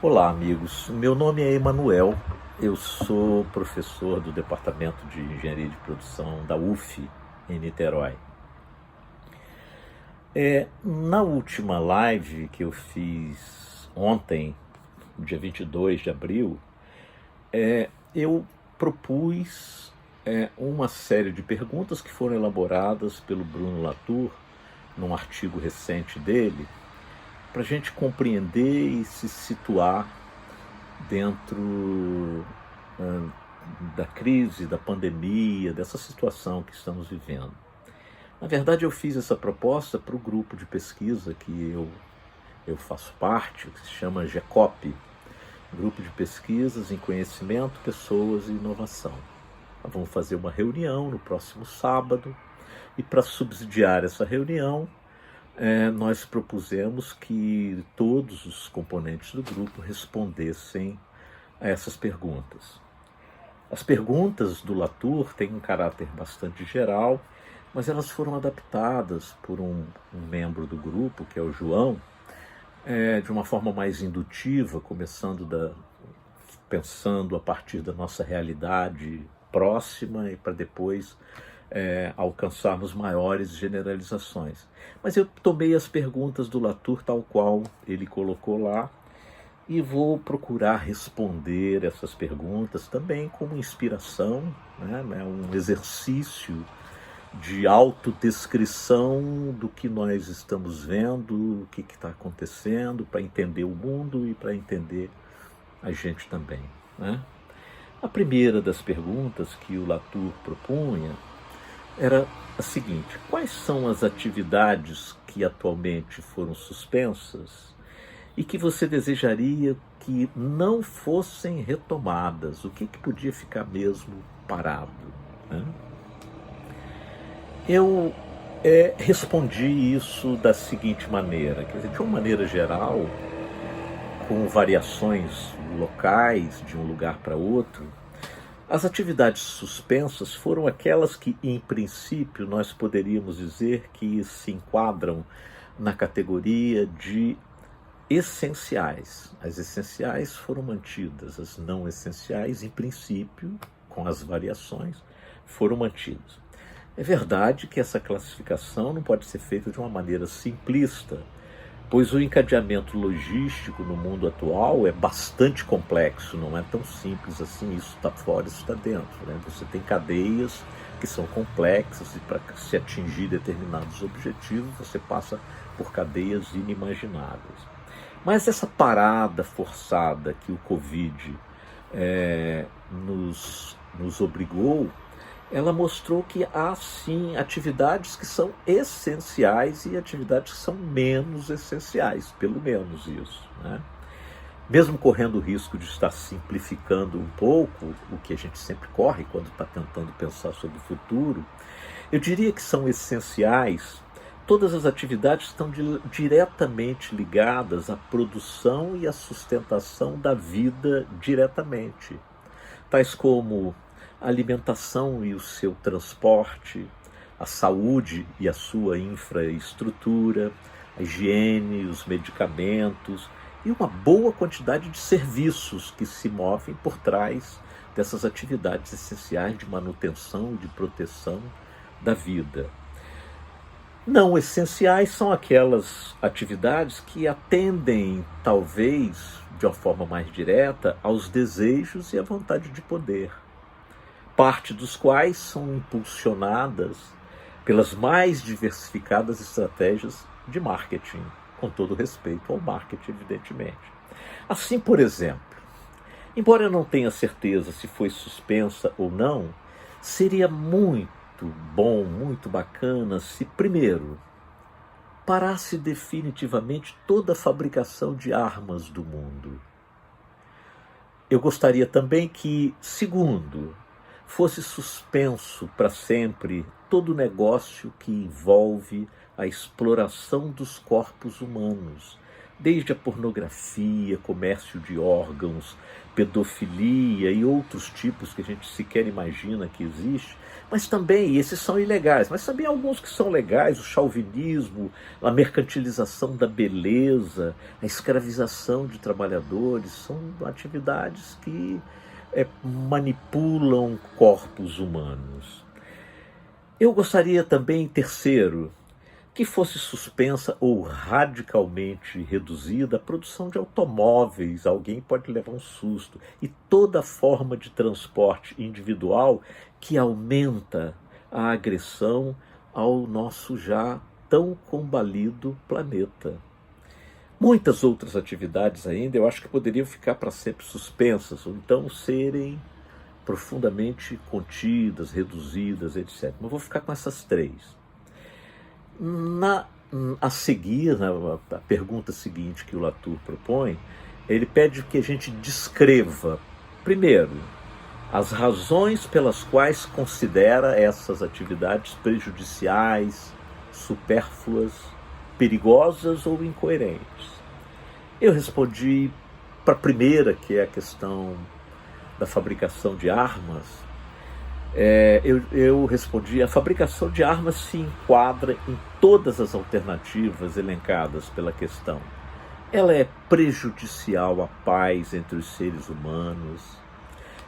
Olá, amigos. Meu nome é Emanuel. Eu sou professor do Departamento de Engenharia de Produção da UF, em Niterói. Na última live que eu fiz ontem, dia 22 de abril, eu propus uma série de perguntas que foram elaboradas pelo Bruno Latour, num artigo recente dele, para a gente compreender e se situar dentro da crise, da pandemia, dessa situação que estamos vivendo. Na verdade, eu fiz essa proposta para o grupo de pesquisa que eu faço parte, que se chama GECOP, Grupo de Pesquisas em Conhecimento, Pessoas e Inovação. Nós vamos fazer uma reunião no próximo sábado e, para subsidiar essa reunião, nós propusemos que todos os componentes do grupo respondessem a essas perguntas. As perguntas do Latour têm um caráter bastante geral, mas elas foram adaptadas por um membro do grupo, que é o João, de uma forma mais indutiva, pensando a partir da nossa realidade próxima e para depois alcançarmos maiores generalizações. Mas eu tomei as perguntas do Latour tal qual ele colocou lá e vou procurar responder essas perguntas também como inspiração, um exercício de autodescrição do que nós estamos vendo, o que está acontecendo, para entender o mundo e para entender a gente também. A primeira das perguntas que o Latour propunha era a seguinte: quais são as atividades que atualmente foram suspensas e que você desejaria que não fossem retomadas? O que podia ficar mesmo parado? Eu respondi isso da seguinte maneira, quer dizer, de uma maneira geral, com variações locais de um lugar para outro, as atividades suspensas foram aquelas que, em princípio, nós poderíamos dizer que se enquadram na categoria de essenciais. As essenciais foram mantidas, as não essenciais, em princípio, com as variações, foram mantidas. É verdade que essa classificação não pode ser feita de uma maneira simplista, pois o encadeamento logístico no mundo atual é bastante complexo, não é tão simples assim, isso está fora, isso está dentro. Você tem cadeias que são complexas e para se atingir determinados objetivos você passa por cadeias inimagináveis. Mas essa parada forçada que o Covid nos obrigou, ela mostrou que há sim atividades que são essenciais e atividades que são menos essenciais, pelo menos isso. Mesmo correndo o risco de estar simplificando um pouco, o que a gente sempre corre quando está tentando pensar sobre o futuro, eu diria que são essenciais todas as atividades que estão diretamente ligadas à produção e à sustentação da vida diretamente, tais como a alimentação e o seu transporte, a saúde e a sua infraestrutura, a higiene, os medicamentos e uma boa quantidade de serviços que se movem por trás dessas atividades essenciais de manutenção e de proteção da vida. Não essenciais são aquelas atividades que atendem, talvez, de uma forma mais direta, aos desejos e à vontade de poder, parte dos quais são impulsionadas pelas mais diversificadas estratégias de marketing, com todo respeito ao marketing, evidentemente. Assim, por exemplo, embora eu não tenha certeza se foi suspensa ou não, seria muito bom, muito bacana se, primeiro, parasse definitivamente toda a fabricação de armas do mundo. Eu gostaria também que, segundo, fosse suspenso para sempre todo o negócio que envolve a exploração dos corpos humanos, desde a pornografia, comércio de órgãos, pedofilia e outros tipos que a gente sequer imagina que existe, mas também, e esses são ilegais, mas também alguns que são legais, o chauvinismo, a mercantilização da beleza, a escravização de trabalhadores, são atividades que manipulam corpos humanos. Eu gostaria também, terceiro, que fosse suspensa ou radicalmente reduzida a produção de automóveis. Alguém pode levar um susto. E toda forma de transporte individual que aumenta a agressão ao nosso já tão combalido planeta. Muitas outras atividades ainda eu acho que poderiam ficar para sempre suspensas, ou então serem profundamente contidas, reduzidas, etc. Mas vou ficar com essas três. A seguir, a pergunta seguinte que o Latour propõe, ele pede que a gente descreva, primeiro, as razões pelas quais considera essas atividades prejudiciais, supérfluas, perigosas ou incoerentes. Eu respondi para a primeira, que é a questão da fabricação de armas. Eu respondi: a fabricação de armas se enquadra em todas as alternativas elencadas pela questão. Ela é prejudicial à paz entre os seres humanos.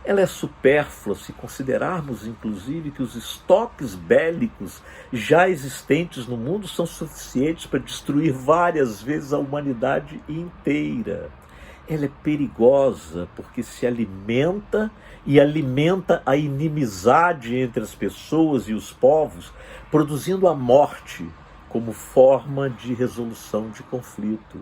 Ela é supérflua se considerarmos, inclusive, que os estoques bélicos já existentes no mundo são suficientes para destruir várias vezes a humanidade inteira. Ela é perigosa porque se alimenta e alimenta a inimizade entre as pessoas e os povos, produzindo a morte como forma de resolução de conflito.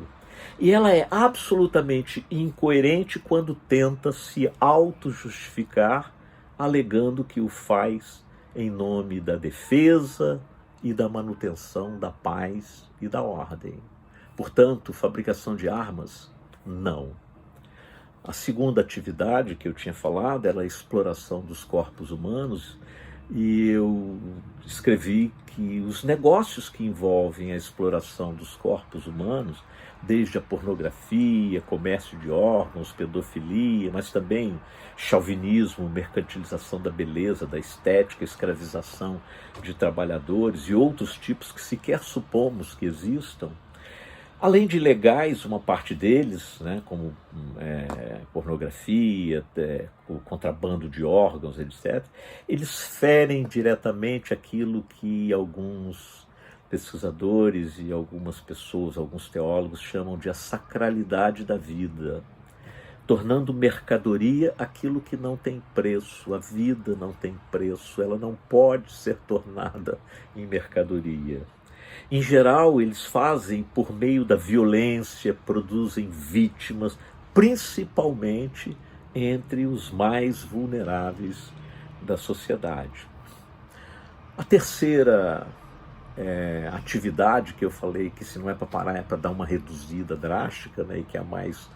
E ela é absolutamente incoerente quando tenta se auto-justificar, alegando que o faz em nome da defesa e da manutenção da paz e da ordem. Portanto, fabricação de armas, não. A segunda atividade que eu tinha falado era a exploração dos corpos humanos, e eu escrevi que os negócios que envolvem a exploração dos corpos humanos, desde a pornografia, comércio de órgãos, pedofilia, mas também chauvinismo, mercantilização da beleza, da estética, escravização de trabalhadores e outros tipos que sequer supomos que existam, além de legais, uma parte deles, né, como pornografia, o contrabando de órgãos, etc., eles ferem diretamente aquilo que alguns pesquisadores e algumas pessoas, alguns teólogos chamam de a sacralidade da vida, tornando mercadoria aquilo que não tem preço. A vida não tem preço, ela não pode ser tornada em mercadoria. Em geral, eles fazem por meio da violência, produzem vítimas, principalmente entre os mais vulneráveis da sociedade. A terceira atividade que eu falei, que se não é para parar, é para dar uma reduzida drástica, né, e que é a mais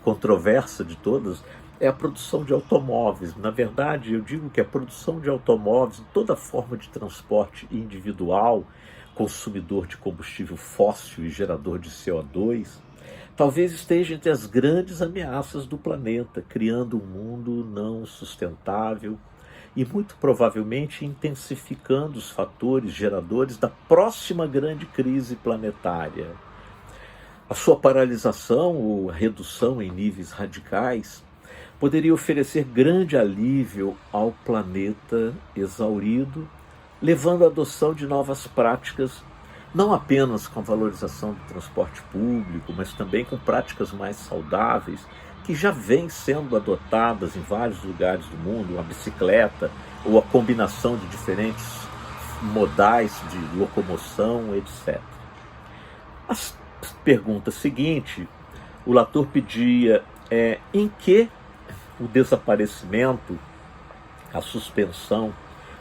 controversa de todas, é a produção de automóveis. Na verdade, eu digo que a produção de automóveis, toda forma de transporte individual, consumidor de combustível fóssil e gerador de CO2, talvez esteja entre as grandes ameaças do planeta, criando um mundo não sustentável e muito provavelmente intensificando os fatores geradores da próxima grande crise planetária. A sua paralisação ou redução em níveis radicais poderia oferecer grande alívio ao planeta exaurido, levando à adoção de novas práticas, não apenas com a valorização do transporte público, mas também com práticas mais saudáveis, que já vêm sendo adotadas em vários lugares do mundo, a bicicleta ou a combinação de diferentes modais de locomoção, etc. A pergunta seguinte, o Latour pedia em que o desaparecimento, a suspensão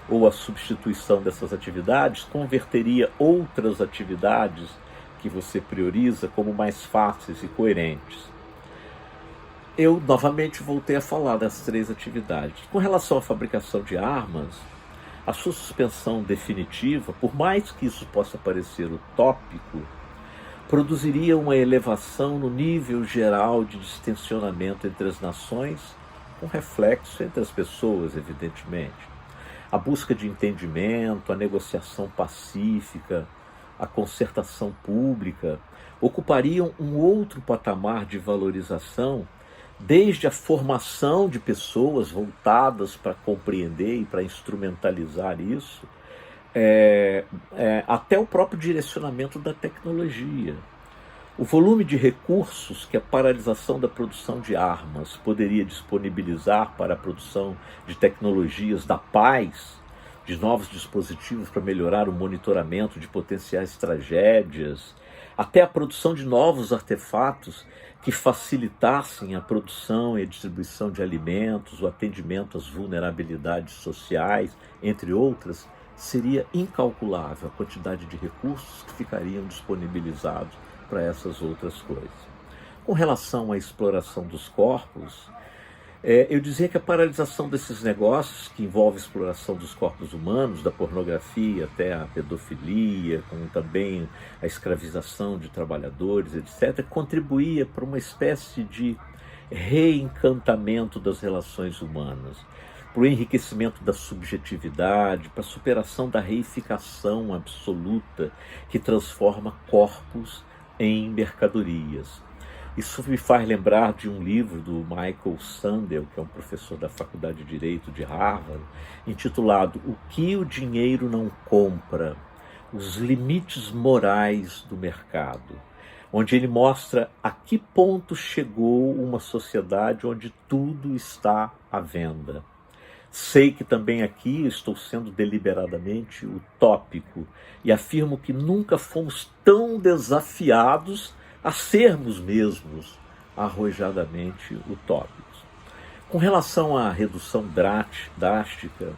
ou a substituição dessas atividades converteria outras atividades que você prioriza como mais fáceis e coerentes. Eu novamente voltei a falar das três atividades. Com relação à fabricação de armas, a sua suspensão definitiva, por mais que isso possa parecer utópico, produziria uma elevação no nível geral de distensionamento entre as nações, com reflexo entre as pessoas, evidentemente. A busca de entendimento, a negociação pacífica, a concertação pública ocupariam um outro patamar de valorização, desde a formação de pessoas voltadas para compreender e para instrumentalizar isso, até o próprio direcionamento da tecnologia. O volume de recursos que a paralisação da produção de armas poderia disponibilizar para a produção de tecnologias da paz, de novos dispositivos para melhorar o monitoramento de potenciais tragédias, até a produção de novos artefatos que facilitassem a produção e a distribuição de alimentos, o atendimento às vulnerabilidades sociais, entre outras, seria incalculável a quantidade de recursos que ficariam disponibilizados para essas outras coisas. Com relação à exploração dos corpos, eu dizia que a paralisação desses negócios, que envolve a exploração dos corpos humanos, da pornografia até a pedofilia, como também a escravização de trabalhadores, etc., contribuía para uma espécie de reencantamento das relações humanas, para o enriquecimento da subjetividade, para a superação da reificação absoluta que transforma corpos em mercadorias. Isso me faz lembrar de um livro do Michael Sandel, que é um professor da Faculdade de Direito de Harvard, intitulado O que o dinheiro não compra, os limites morais do mercado, onde ele mostra a que ponto chegou uma sociedade onde tudo está à venda. Sei que também aqui estou sendo deliberadamente utópico e afirmo que nunca fomos tão desafiados a sermos mesmos arrojadamente utópicos. Com relação à redução drástica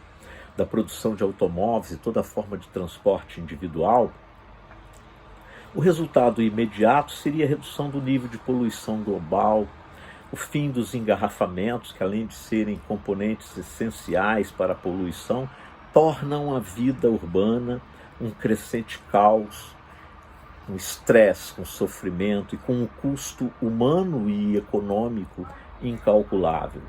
da produção de automóveis e toda forma de transporte individual, o resultado imediato seria a redução do nível de poluição global, o fim dos engarrafamentos, que além de serem componentes essenciais para a poluição, tornam a vida urbana um crescente caos, um estresse, com sofrimento e com um custo humano e econômico incalculável.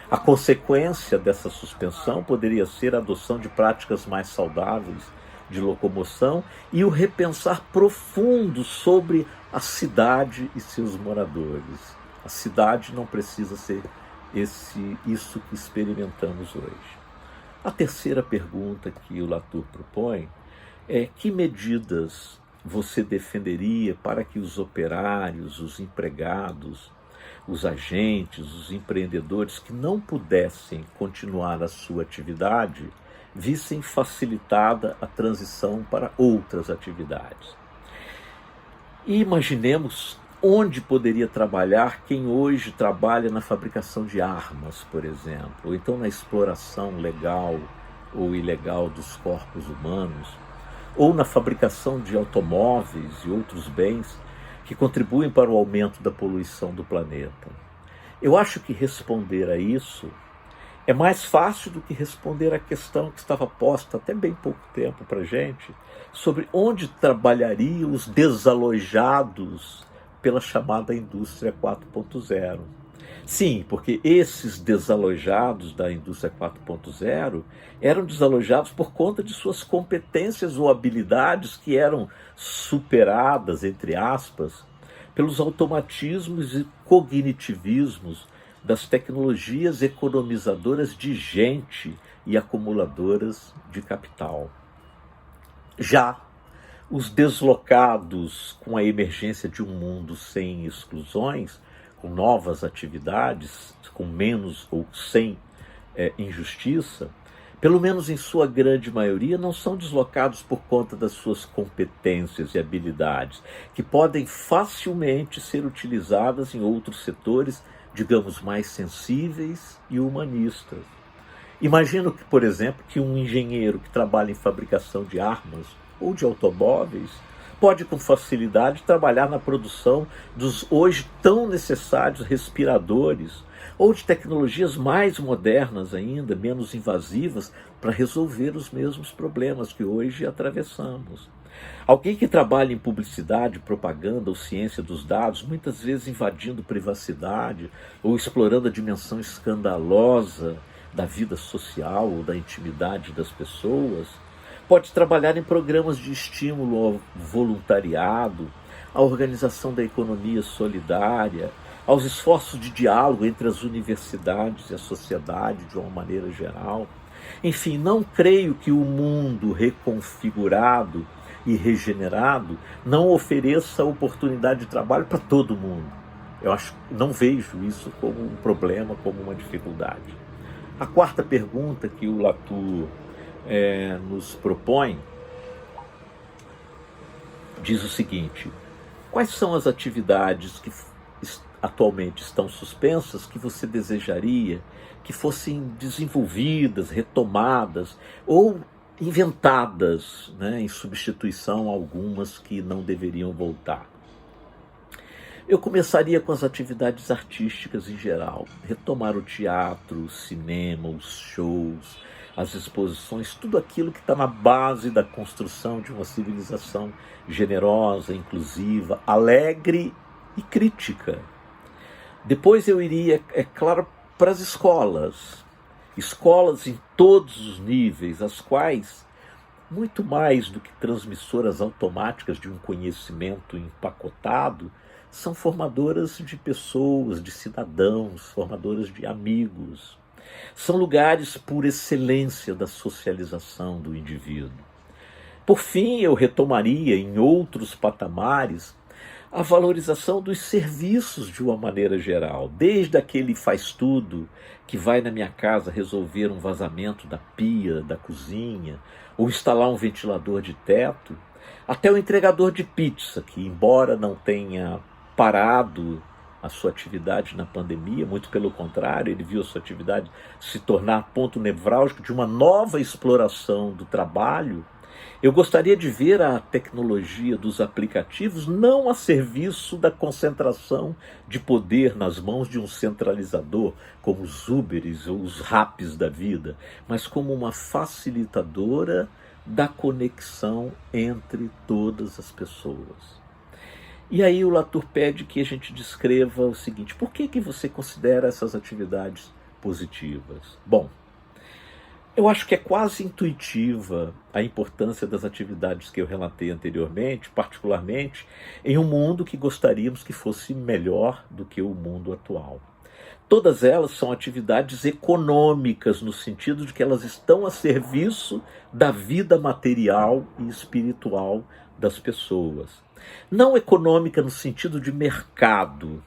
A consequência dessa suspensão poderia ser a adoção de práticas mais saudáveis de locomoção e o repensar profundo sobre a cidade e seus moradores. A cidade não precisa ser isso que experimentamos hoje. A terceira pergunta que o Latour propõe é: que medidas você defenderia para que os operários, os empregados, os agentes, os empreendedores que não pudessem continuar a sua atividade vissem facilitada a transição para outras atividades? E imaginemos onde poderia trabalhar quem hoje trabalha na fabricação de armas, por exemplo, ou então na exploração legal ou ilegal dos corpos humanos, ou na fabricação de automóveis e outros bens que contribuem para o aumento da poluição do planeta. Eu acho que responder a isso é mais fácil do que responder à questão que estava posta até bem pouco tempo para a gente, sobre onde trabalhariam os desalojados pela chamada indústria 4.0. Sim, porque esses desalojados da indústria 4.0 eram desalojados por conta de suas competências ou habilidades que eram superadas, entre aspas, pelos automatismos e cognitivismos das tecnologias economizadoras de gente e acumuladoras de capital. Já os deslocados com a emergência de um mundo sem exclusões, com novas atividades, com menos ou sem injustiça, pelo menos em sua grande maioria, não são deslocados por conta das suas competências e habilidades, que podem facilmente ser utilizadas em outros setores, digamos, mais sensíveis e humanistas. Imagino que, por exemplo, que um engenheiro que trabalha em fabricação de armas ou de automóveis pode com facilidade trabalhar na produção dos hoje tão necessários respiradores ou de tecnologias mais modernas ainda, menos invasivas, para resolver os mesmos problemas que hoje atravessamos. Alguém que trabalha em publicidade, propaganda ou ciência dos dados, muitas vezes invadindo privacidade ou explorando a dimensão escandalosa da vida social ou da intimidade das pessoas, pode trabalhar em programas de estímulo ao voluntariado, à organização da economia solidária, aos esforços de diálogo entre as universidades e a sociedade de uma maneira geral. Enfim, não creio que o mundo reconfigurado e regenerado não ofereça oportunidade de trabalho para todo mundo. Não vejo isso como um problema, como uma dificuldade. A quarta pergunta que o Latour nos propõe diz o seguinte: quais são as atividades que atualmente estão suspensas que você desejaria que fossem desenvolvidas, retomadas ou inventadas, né, em substituição a algumas que não deveriam voltar? Eu começaria com as atividades artísticas em geral, retomar o teatro, o cinema, os shows, as exposições, tudo aquilo que está na base da construção de uma civilização generosa, inclusiva, alegre e crítica. Depois eu iria, é claro, para as escolas em todos os níveis, as quais, muito mais do que transmissoras automáticas de um conhecimento empacotado, são formadoras de pessoas, de cidadãos, formadoras de amigos. São lugares por excelência da socialização do indivíduo. Por fim, eu retomaria em outros patamares a valorização dos serviços de uma maneira geral, desde aquele faz-tudo que vai na minha casa resolver um vazamento da pia, da cozinha, ou instalar um ventilador de teto, até o entregador de pizza, que embora não tenha parado a sua atividade na pandemia, muito pelo contrário, ele viu a sua atividade se tornar ponto nevrálgico de uma nova exploração do trabalho. Eu gostaria de ver a tecnologia dos aplicativos não a serviço da concentração de poder nas mãos de um centralizador, como os Uberes ou os Raps da vida, mas como uma facilitadora da conexão entre todas as pessoas. E aí o Latour pede que a gente descreva o seguinte: por que você considera essas atividades positivas? Bom, eu acho que é quase intuitiva a importância das atividades que eu relatei anteriormente, particularmente em um mundo que gostaríamos que fosse melhor do que o mundo atual. Todas elas são atividades econômicas, no sentido de que elas estão a serviço da vida material e espiritual das pessoas. Não econômica no sentido de mercado,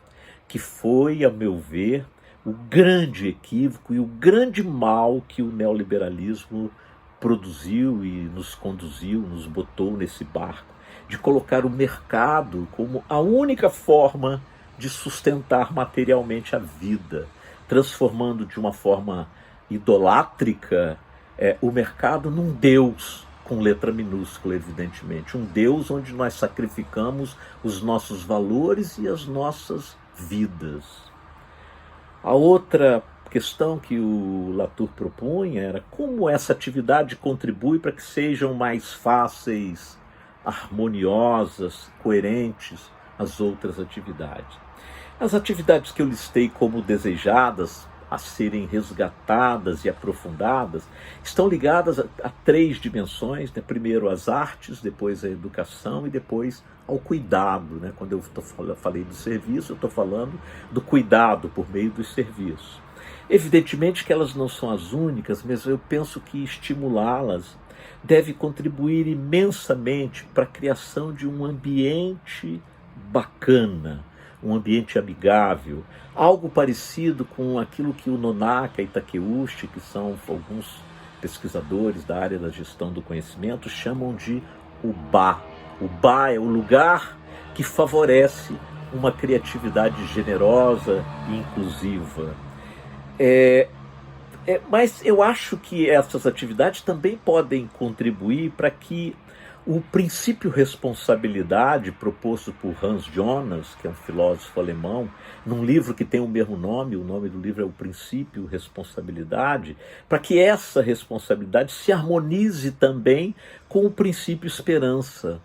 que foi, a meu ver, o grande equívoco e o grande mal que o neoliberalismo produziu e nos conduziu, nos botou nesse barco, de colocar o mercado como a única forma de sustentar materialmente a vida, transformando de uma forma idolátrica o mercado num Deus, com letra minúscula, evidentemente, um Deus onde nós sacrificamos os nossos valores e as nossas vidas. A outra questão que o Latour propunha era como essa atividade contribui para que sejam mais fáceis, harmoniosas, coerentes as outras atividades. As atividades que eu listei como desejadas a serem resgatadas e aprofundadas estão ligadas a três dimensões, né? Primeiro as artes, depois a educação e depois ao cuidado, né? Quando eu falei do serviço, eu estou falando do cuidado por meio dos serviços. Evidentemente que elas não são as únicas, mas eu penso que estimulá-las deve contribuir imensamente para a criação de um ambiente bacana, um ambiente amigável, algo parecido com aquilo que o Nonaka e Takeuchi, que são alguns pesquisadores da área da gestão do conhecimento, chamam de Uba. Uba é o lugar que favorece uma criatividade generosa e inclusiva. Mas eu acho que essas atividades também podem contribuir para que O princípio responsabilidade, proposto por Hans Jonas, que é um filósofo alemão, num livro que tem o mesmo nome, o nome do livro é O Princípio Responsabilidade, para que essa responsabilidade se harmonize também com o princípio esperança,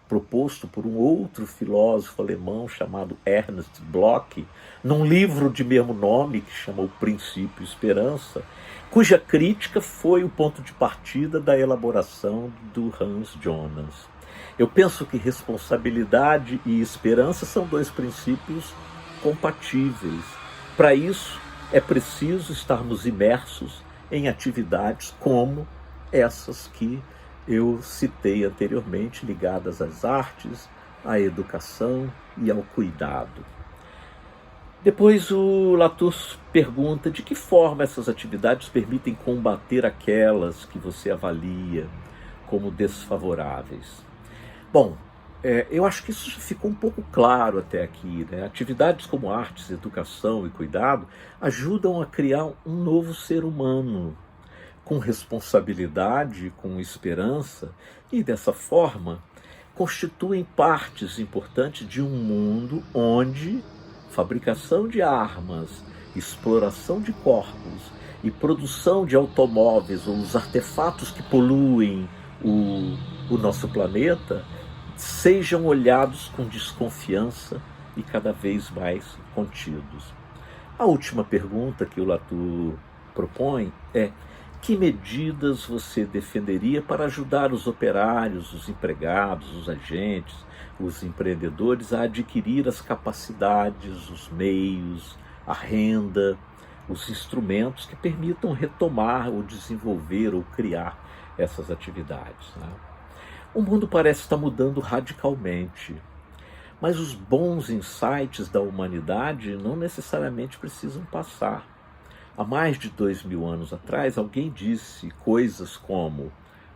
proposto por um outro filósofo alemão chamado Ernst Bloch, num livro de mesmo nome, que chama O Princípio Esperança, cuja crítica foi o ponto de partida da elaboração do Hans Jonas. Eu penso que responsabilidade e esperança são dois princípios compatíveis. Para isso, é preciso estarmos imersos em atividades como essas que eu citei anteriormente, ligadas às artes, à educação e ao cuidado. Depois o Latour pergunta de que forma essas atividades permitem combater aquelas que você avalia como desfavoráveis. Bom, eu acho que isso ficou um pouco claro até aqui, né? Atividades como artes, educação e cuidado ajudam a criar um novo ser humano, com responsabilidade, com esperança, e dessa forma constituem partes importantes de um mundo onde fabricação de armas, exploração de corpos e produção de automóveis ou os artefatos que poluem o nosso planeta sejam olhados com desconfiança e cada vez mais contidos. A última pergunta que o Latour propõe é: que medidas você defenderia para ajudar os operários, os empregados, os agentes, os empreendedores a adquirir as capacidades, os meios, a renda, os instrumentos que permitam retomar ou desenvolver ou criar essas atividades, né? O mundo parece estar mudando radicalmente, mas os bons insights da humanidade não necessariamente precisam passar. Há mais de 2000 anos atrás, alguém disse coisas como: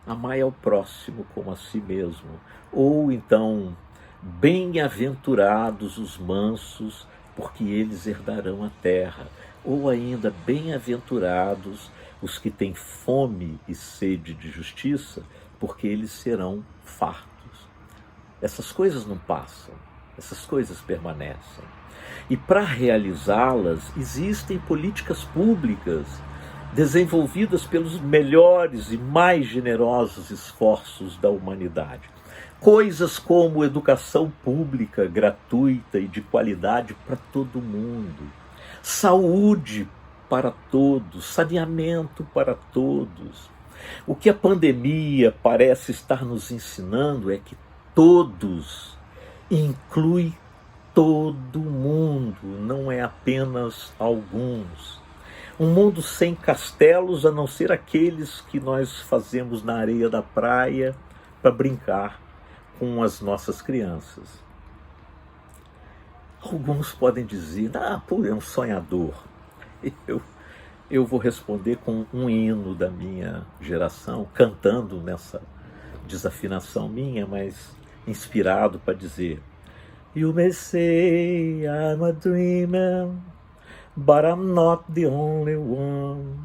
amai ao próximo como a si mesmo, ou então, bem-aventurados os mansos, porque eles herdarão a terra, ou ainda, bem-aventurados os que têm fome e sede de justiça, porque eles serão fartos. Essas coisas não passam, essas coisas permanecem. E para realizá-las, existem políticas públicas desenvolvidas pelos melhores e mais generosos esforços da humanidade. Coisas como educação pública gratuita e de qualidade para todo mundo, saúde para todos, saneamento para todos. O que a pandemia parece estar nos ensinando é que todos inclui todo mundo, não é apenas alguns. Um mundo sem castelos, a não ser aqueles que nós fazemos na areia da praia para brincar com as nossas crianças. Alguns podem dizer: pô, é um sonhador. Eu vou responder com um hino da minha geração, cantando nessa desafinação minha, mas inspirado para dizer: You may say I'm a dreamer, but I'm not the only one.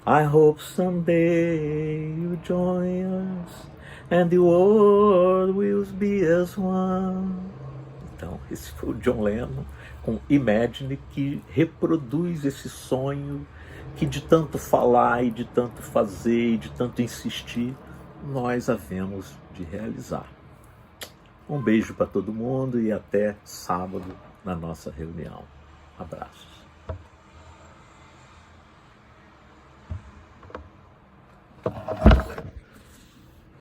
I hope someday you join us, and the world will be as one. Então, esse foi o John Lennon com Imagine, que reproduz esse sonho que de tanto falar e de tanto fazer e de tanto insistir, nós havemos de realizar. Um beijo para todo mundo e até sábado na nossa reunião. Abraços.